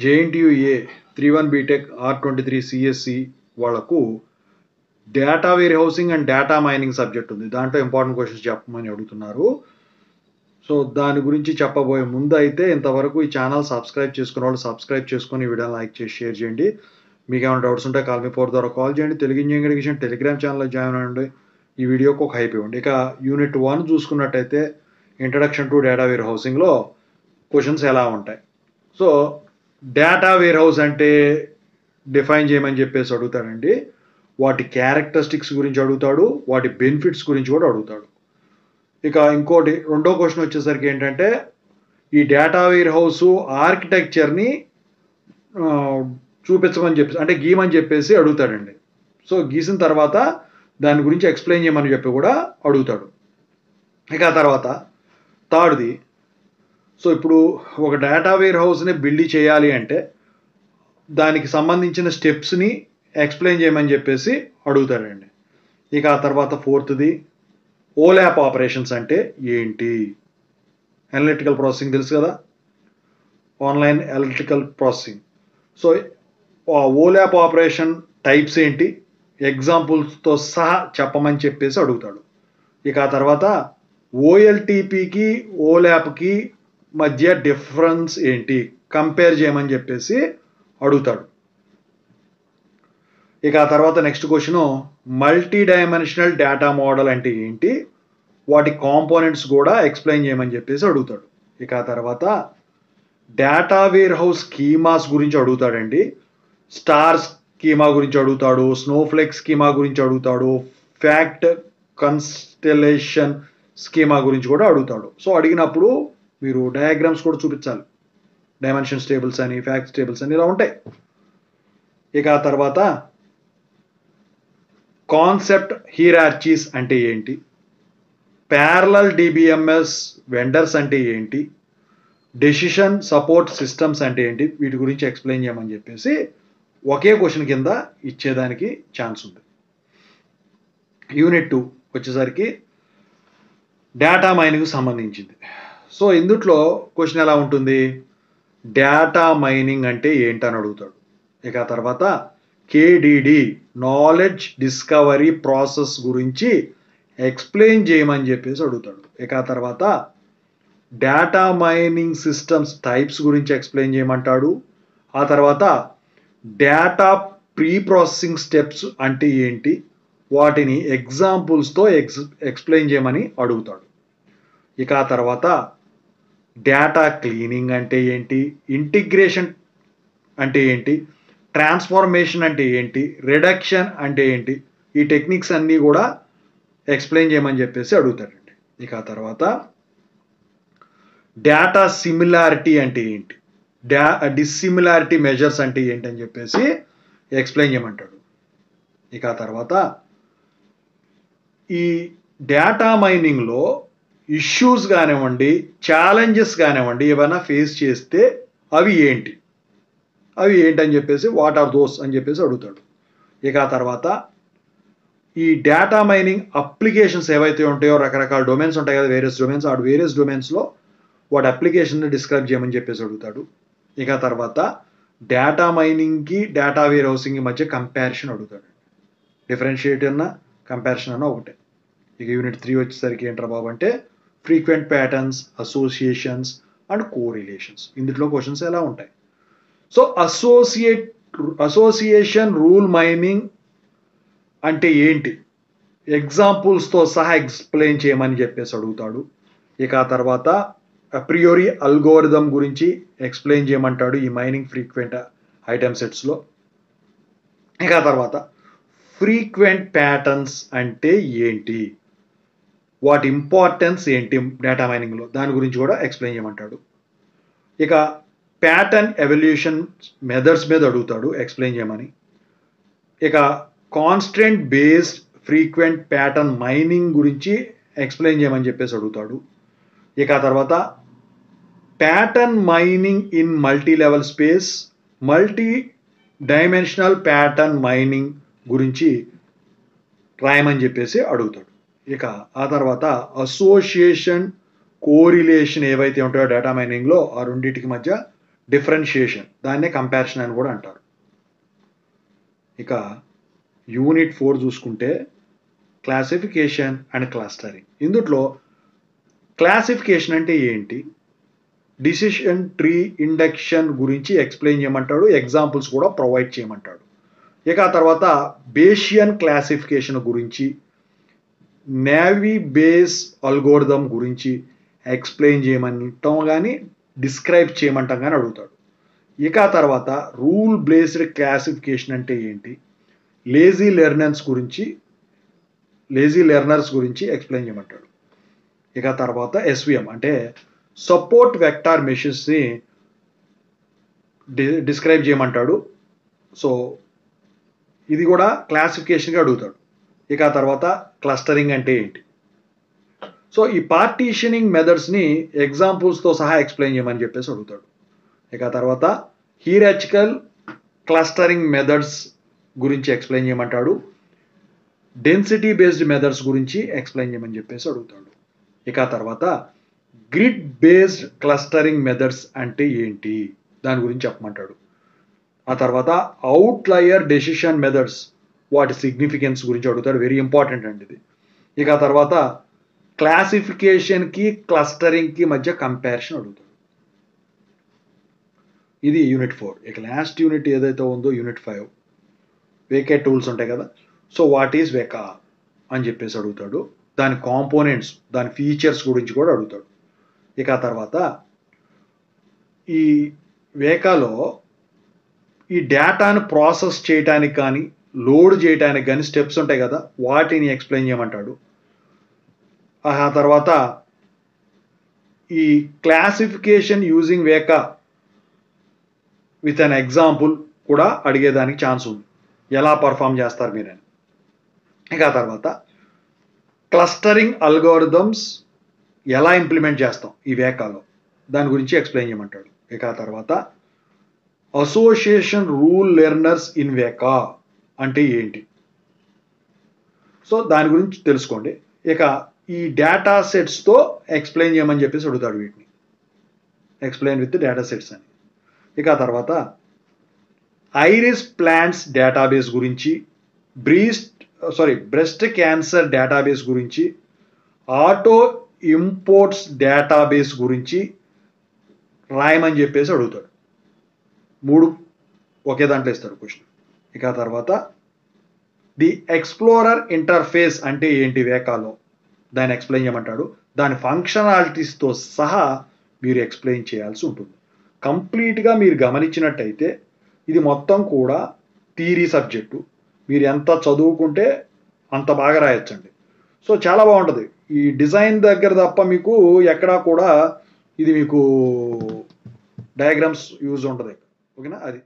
JNTUA 31 B Tech R23 CSC వాళ్ళకు data warehousing and data mining subject ఉంది. దాంట్లో important questions చెప్పమని అడుగుతున్నారు. సో దాని గురించి చెప్పబోయే ముందు అయితే ఇంతవరకు ఈ ఛానల్ సబ్స్క్రైబ్ చేసుకున్న వాళ్ళు సబ్స్క్రైబ్ చేసుకొని ఈ వీడియోని లైక్ చేసి షేర్ చేయండి. మీకు ఏమైనా డౌట్స్ ఉంటే కాల్ మీ 4 ద్వారా కాల్ చేయండి. తెలుగు ఇంజనీరింగ్ ఎడ్యుకేషన్ టెలిగ్రామ్ ఛానల్లో జాయిన్ అవ్వండి. ఈ వీడియోకి ఒక హైప్ ఇవ్వండి. ఇక యూనిట్ 1 చూసుకున్నట్టయితే ఇంట్రడక్షన్ టు డేటా వేర్ హౌసింగ్లో క్వశ్చన్స్ ఎలా ఉంటాయి. సో డేటా వేర్ హౌస్ అంటే డిఫైన్ చేయమని చెప్పేసి అడుగుతాడండి. వాటి క్యారెక్టరిస్టిక్స్ గురించి అడుగుతాడు, వాటి బెనిఫిట్స్ గురించి కూడా అడుగుతాడు. ఇక ఇంకోటి రెండో క్వశ్చన్ వచ్చేసరికి ఏంటంటే ఈ డేటా వేర్ హౌస్ ఆర్కిటెక్చర్ని చూపించమని చెప్పేసి అంటే గీయమని చెప్పేసి అడుగుతాడండి. సో గీసిన తర్వాత దాని గురించి ఎక్స్ప్లెయిన్ చేయమని చెప్పి కూడా అడుగుతాడు. ఇక ఆ తర్వాత థర్డ్ది, సో ఇప్పుడు ఒక డేటా వేర్ హౌస్ని బిల్డ్ చేయాలి అంటే దానికి సంబంధించిన స్టెప్స్ని ఎక్స్ప్లెయిన్ చేయమని చెప్పేసి అడుగుతాడండి. ఇక ఆ తర్వాత ఫోర్త్ది ఓలాప్ ఆపరేషన్స్ అంటే ఏంటి. అనలిటికల్ ప్రాసెసింగ్ తెలుసు కదా, online analytical processing. So ఓలాప్ operation types ఏంటి, ఎగ్జాంపుల్స్తో సహా చెప్పమని చెప్పేసి అడుగుతాడు. ఇక ఆ తర్వాత ఓఎల్టీపీకి ఓలాప్కి మధ్య డిఫరెన్స్ ఏంటి కంపేర్ చేయమని చెప్పేసి అడుగుతాడు. ఇక ఆ తర్వాత next question multi dimensional data model అంటే ఏంటి, వాటి కాంపోనెంట్స్ కూడా ఎక్స్ప్లెయిన్ చేయమని చెప్పేసి అడుగుతాడు. ఇక ఆ తర్వాత డేటా వేర్ హౌస్ స్కీమాస్ గురించి అడుగుతాడండి. స్టార్ స్కీమా గురించి అడుగుతాడు, స్నోఫ్లేక్ స్కీమా గురించి అడుగుతాడు, ఫ్యాక్ట్ కన్స్టెలేషన్ స్కీమా గురించి కూడా అడుగుతాడు. సో అడిగినప్పుడు మీరు డయాగ్రామ్స్ కూడా చూపించాలి. డైమెన్షన్స్ టేబుల్స్ అని, ఫ్యాక్ట్స్ టేబుల్స్ అని ఇలా ఉంటాయి. ఇక ఆ తర్వాత కాన్సెప్ట్ హీరార్చీస్ అంటే ఏంటి, ప్యారలల్ డిబిఎంఎస్ వెండర్స్ అంటే ఏంటి, డెసిషన్ సపోర్ట్ సిస్టమ్స్ అంటే ఏంటి, వీటి గురించి ఎక్స్ప్లెయిన్ చేయమని చెప్పేసి ఒకే క్వశ్చన్ కింద ఇచ్చేదానికి ఛాన్స్ ఉంది. యూనిట్ 2 వచ్చేసరికి డేటా మైనింగ్ సంబంధించింది. సో ఇందుట్లో క్వశ్చన్ ఎలా ఉంటుంది, డేటా మైనింగ్ అంటే ఏంటని అడుగుతాడు. ఇక ఆ తర్వాత కేడిడి నాలెడ్జ్ డిస్కవరీ ప్రాసెస్ గురించి ఎక్స్ప్లెయిన్ చేయమని చెప్పేసి అడుగుతాడు. ఇక ఆ తర్వాత డేటా మైనింగ్ సిస్టమ్స్ టైప్స్ గురించి ఎక్స్ప్లెయిన్ చేయమంటాడు. ఆ తర్వాత డేటా ప్రీ ప్రాసెసింగ్ స్టెప్స్ అంటే ఏంటి, వాటిని ఎగ్జాంపుల్స్తో ఎక్స్ప్లెయిన్ చేయమని అడుగుతాడు. ఇక ఆ తర్వాత డేటా క్లీనింగ్ అంటే ఏంటి, ఇంటిగ్రేషన్ అంటే ఏంటి, ట్రాన్స్ఫార్మేషన్ అంటే ఏంటి, రిడక్షన్ అంటే ఏంటి, ఈ టెక్నిక్స్ అన్నీ కూడా ఎక్స్ప్లెయిన్ చేయమని చెప్పేసి అడుగుతాడండి. ఇక ఆ తర్వాత డేటా సిమిలారిటీ అంటే ఏంటి, డిస్సిమిలారిటీ మెజర్స్ అంటే ఏంటి అని చెప్పేసి ఎక్స్ప్లెయిన్ చేయమంటాడు. ఇక ఆ తర్వాత ఈ డేటా మైనింగ్లో ఇష్యూస్ కానివ్వండి, ఛాలెంజెస్ కానివ్వండి, ఏమైనా ఫేస్ చేస్తే అవి ఏంటి అని చెప్పేసి వాట్ ఆర్ దోస్ అని చెప్పేసి అడుగుతాడు. ఇక ఆ తర్వాత ఈ డేటా మైనింగ్ అప్లికేషన్స్ ఏవైతే ఉంటాయో రకరకాల డొమైన్స్ ఉంటాయి కదా, వేరియస్ డొమైన్స్, ఆ వేరియస్ డొమైన్స్లో వాటి అప్లికేషన్ని డిస్క్రైబ్ చేయమని చెప్పేసి అడుగుతాడు. ఇక ఆ తర్వాత డేటా మైనింగ్కి డేటా వేర్ హౌసింగ్ మధ్య కంపారిజన్ అడుగుతాడు. డిఫరెన్షియేట్ అన్న కంపారిజన్ అన్న ఒకటే. ఇక యూనిట్ 3 వచ్చేసరికి ఏంట్రా బాబు అంటే frequent patterns, associations and correlations. ఇందులో క్వశ్చన్స్ ఎలా ఉంటాయి. సో అసోసియేషన్ రూల్ మైనింగ్ అంటే ఏంటి, ఎగ్జాంపుల్స్తో సహా ఎక్స్ప్లెయిన్ చేయమని చెప్పేసి అడుగుతాడు. ఇక ఆ తర్వాత అప్రియోరి అల్గోరిథం గురించి ఎక్స్ప్లెయిన్ చేయమంటాడు ఈ మైనింగ్ ఫ్రీక్వెంట్ ఐటమ్ సెట్స్లో. ఇక ఆ తర్వాత ఫ్రీక్వెంట్ ప్యాటర్న్స్ అంటే ఏంటి, వాటి ఇంపార్టెన్స్ ఏంటి డేటా మైనింగ్లో, దాని గురించి కూడా ఎక్స్ప్లెయిన్ చేయమంటాడు. ఇక ప్యాటర్న్ ఎవల్యూషన్ మెథడ్స్ మీద అడుగుతాడు ఎక్స్ప్లెయిన్ చేయమని. ఇక constant based frequent pattern mining గురించి ఎక్స్ప్లెయిన్ చేయమని చెప్పేసి అడుగుతాడు. ఇక ఆ తర్వాత pattern mining in multi level space, multi dimensional pattern mining గురించి రాయమని చెప్పేసి అడుగుతాడు. ఇక ఆ తర్వాత అసోసియేషన్ కోరిలేషన్ ఏవైతే ఉంటాయో డేటా మైనింగ్లో ఆ రెండింటికి మధ్య డిఫరెన్షియేషన్, దాన్నే కంపారిజన్ అని కూడా అంటారు. ఇక యూనిట్ 4 చూసుకుంటే క్లాసిఫికేషన్ అండ్ క్లస్టరింగ్. ఇందులో క్లాసిఫికేషన్ అంటే ఏంటి, డిసిషన్ ట్రీ ఇండక్షన్ గురించి ఎక్స్ప్లెయిన్ చేయమంటాడు, ఎగ్జాంపుల్స్ కూడా ప్రొవైడ్ చేయమంటాడు. ఇక ఆ తర్వాత బేషియన్ క్లాసిఫికేషన్ గురించి, నావీ బేస్ అల్గోరిథం గురించి ఎక్స్ప్లెయిన్ చేయమంటాం కానీ డిస్క్రైబ్ చేయమంటాం కానీ అడుగుతాడు. ఇక ఆ తర్వాత రూల్ బేస్డ్ క్లాసిఫికేషన్ అంటే ఏంటి, లేజీ లెర్నర్స్ గురించి ఎక్స్ప్లెయిన్ చేయమంటాడు. ఇక తర్వాత ఎస్విఎం అంటే సపోర్ట్ వెక్టార్ మెషిన్స్ని డిస్క్రైబ్ చేయమంటాడు. సో ఇది కూడా క్లాసిఫికేషన్గా అడుగుతాడు. ఇక ఆ తర్వాత క్లస్టరింగ్ అంటే ఏంటి. సో ఈ పార్టీషనింగ్ మెథడ్స్ని ఎగ్జాంపుల్స్తో సహా ఎక్స్ప్లెయిన్ చేయమని చెప్పేసి అడుగుతాడు. ఇక ఆ తర్వాత హీరార్చికల్ క్లస్టరింగ్ మెథడ్స్ గురించి ఎక్స్ప్లెయిన్ చేయమంటాడు, డెన్సిటీ బేస్డ్ మెథడ్స్ గురించి ఎక్స్ప్లెయిన్ చేయమని చెప్పేసి అడుగుతాడు. ఇక ఆ తర్వాత గ్రిడ్ బేస్డ్ క్లస్టరింగ్ మెథడ్స్ అంటే ఏంటి దాని గురించి చెప్పమంటాడు. ఆ తర్వాత అవుట్లయర్ డెసిషన్ మెథడ్స్ వాటి సిగ్నిఫికెన్స్ గురించి అడుగుతాడు, వెరీ ఇంపార్టెంట్ అండి ఇది. ఇక ఆ తర్వాత క్లాసిఫికేషన్కి క్లస్టరింగ్కి మధ్య కంపారిజన్ అడుగుతాడు. ఇది యూనిట్ 4. ఇక లాస్ట్ యూనిట్ ఏదైతే ఉందో యూనిట్ 5, వేకే టూల్స్ ఉంటాయి కదా, సో వాట్ ఈజ్ వేకా అని చెప్పేసి అడుగుతాడు. దాని కాంపోనెంట్స్, దాని ఫీచర్స్ గురించి కూడా అడుగుతాడు. ఇక ఆ తర్వాత ఈ వేకాలో ఈ డేటాను ప్రాసెస్ చేయడానికి కానీ లోడ్ చేయడానికి కానీ స్టెప్స్ ఉంటాయి కదా, వాటిని ఎక్స్ప్లెయిన్ చేయమంటాడు. ఆ తర్వాత ఈ classification using Weka with an example కూడా అడిగేదానికి ఛాన్స్ ఉంది, ఎలా పర్ఫామ్ చేస్తారు మీరని. ఇక ఆ తర్వాత క్లస్టరింగ్ అల్గోరిథమ్స్ ఎలా ఇంప్లిమెంట్ చేస్తాం ఈ వేకాలో, దాని గురించి ఎక్స్ప్లెయిన్ చేయమంటాడు. ఇక ఆ తర్వాత అసోసియేషన్ రూల్ లెర్నర్స్ ఇన్ వేకా అంటే ఏంటి, సో దాని గురించి తెలుసుకోండి. ఇక ఈ డేటా సెట్స్తో ఎక్స్ప్లెయిన్ చేయమని చెప్పేసి అడుగుతాడు, వీటిని ఎక్స్ప్లెయిన్ విత్ డేటా సెట్స్ అని. ఇక ఆ తర్వాత ఐరిస్ ప్లాంట్స్ డేటాబేస్ గురించి, బ్రెస్ట్ క్యాన్సర్ డేటాబేస్ గురించి, ఆటో ఇంపోర్ట్స్ డేటాబేస్ గురించి రాయమని చెప్పేసి అడుగుతాడు. 3 ఒకే దాంట్లో ఇస్తాడు క్వశ్చన్. ఇక ఆ తర్వాత ది ఎక్స్ప్లోరర్ ఇంటర్ఫేస్ అంటే ఏంటి వేకాలో, దాన్ని ఎక్స్ప్లెయిన్ చేయమంటాడు. దాని ఫంక్షనాలిటీస్తో సహా మీరు ఎక్స్ప్లెయిన్ చేయాల్సి ఉంటుంది. కంప్లీట్గా మీరు గమనించినట్టయితే ఇది మొత్తం కూడా థియరీ సబ్జెక్టు, మీరు ఎంత చదువుకుంటే అంత బాగా రాయొచ్చండి. సో చాలా బాగుంటుంది. ఈ డిజైన్ దగ్గర తప్ప మీకు ఎక్కడా కూడా ఇది మీకు డయాగ్రామ్స్ యూజ్ ఉంటుంది. ఓకేనా, అది